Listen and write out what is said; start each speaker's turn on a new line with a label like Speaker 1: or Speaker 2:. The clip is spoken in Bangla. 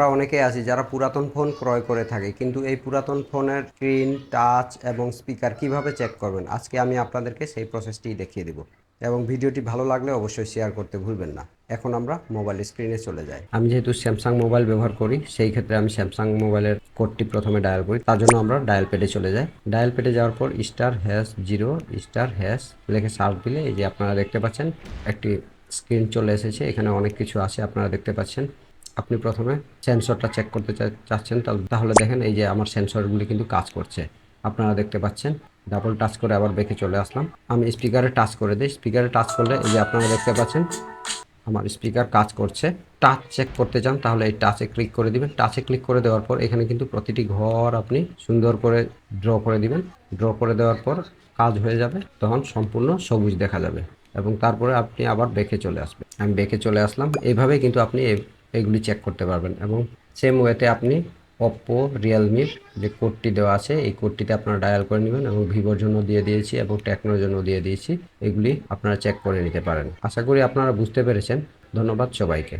Speaker 1: আমরা অনেকেই আছি যারা পুরাতন ফোন ক্রয় করে থাকে, কিন্তু এই পুরাতন ফোনের স্ক্রিন টাচ এবং স্পিকার কিভাবে চেক করবেন, আজকে আমি আপনাদেরকে সেই প্রসেসটি দেখিয়ে দেব। এবং ভিডিওটি ভালো লাগলে অবশ্যই শেয়ার করতে ভুলবেন না। এখন আমরা মোবাইল স্ক্রিনে চলে যাই। আমি যেহেতু স্যামসাং মোবাইল ব্যবহার করি, সেই ক্ষেত্রে আমি স্যামসাং মোবাইলের কোডটি প্রথমে ডায়াল করি। তার জন্য আমরা ডায়াল প্যাডে চলে যাই। ডায়াল প্যাডে যাওয়ার পর *#0 লিখে সার্চ দিলে এই যে আপনারা দেখতে পাচ্ছেন একটি স্ক্রিন চলে এসেছে। এখানে অনেক কিছু আছে, আপনারা দেখতে পাচ্ছেন। আপনি প্রথমে সেন্সরটা চেক করতে চাচ্ছেন, তাহলে দেখেন এই যে আমার সেন্সরগুলি কিন্তু কাজ করছে, আপনারা দেখতে পাচ্ছেন। ডাবল টাচ করে আবার ব্যাকে চলে আসলাম। আমি স্পিকারে টাচ করে দিই। স্পিকারে টাচ করলে এই যে আপনারা দেখতে পাচ্ছেন আমার স্পিকার কাজ করছে। টাচ চেক করতে চান তাহলে এই টাচে ক্লিক করে দিবেন। টাচে ক্লিক করে দেওয়ার পর এখানে কিন্তু প্রতিটি ঘর আপনি সুন্দর করে ড্র করে দিবেন। ড্র করে দেওয়ার পর কাজ হয়ে যাবে, তখন সম্পূর্ণ সবুজ দেখা যাবে এবং তারপরে আপনি আবার ব্যাকে চলে আসবেন। আমি ব্যাকে চলে আসলাম। এইভাবেই কিন্তু আপনি এগুলি চেক করতে পারবেন। এবং সেম ওয়েতে আপনি ওপ্পো, রিয়েলমির যে কোডটি দেওয়া আছে এই কোডটিতে আপনারা ডায়াল করে নেবেন, এবং ভিভোর জন্য দিয়ে দিয়েছি এবং টেকনোর জন্য দিয়ে দিয়েছি। এগুলি আপনারা চেক করে নিতে পারেন। আশা করি আপনারা বুঝতে পেরেছেন। ধন্যবাদ সবাইকে।